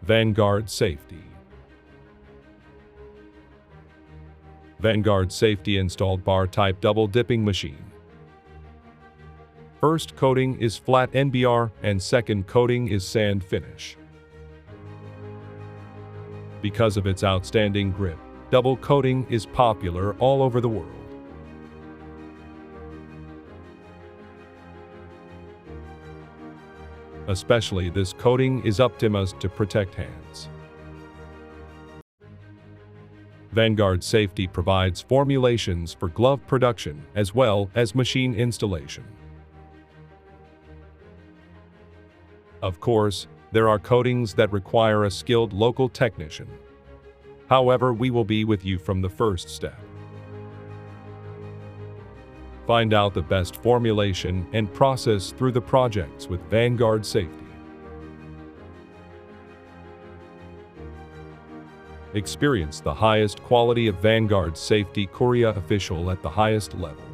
Vanguard Safety. Vanguard Safety installed bar-type double dipping machine. First coating is flat NBR and second coating is sand finish. Because of its outstanding grip, double coating is popular all over the world. Especially this coating is optimized to protect hands. Vanguard Safety provides formulations for glove production as well as machine installation. Of course, there are coatings that require a skilled local technician. However, we will be with you from the first step. Find out the best formulation and process through the projects with Vanguard Safety. Experience the highest quality of Vanguard Safety Korea official at the highest level.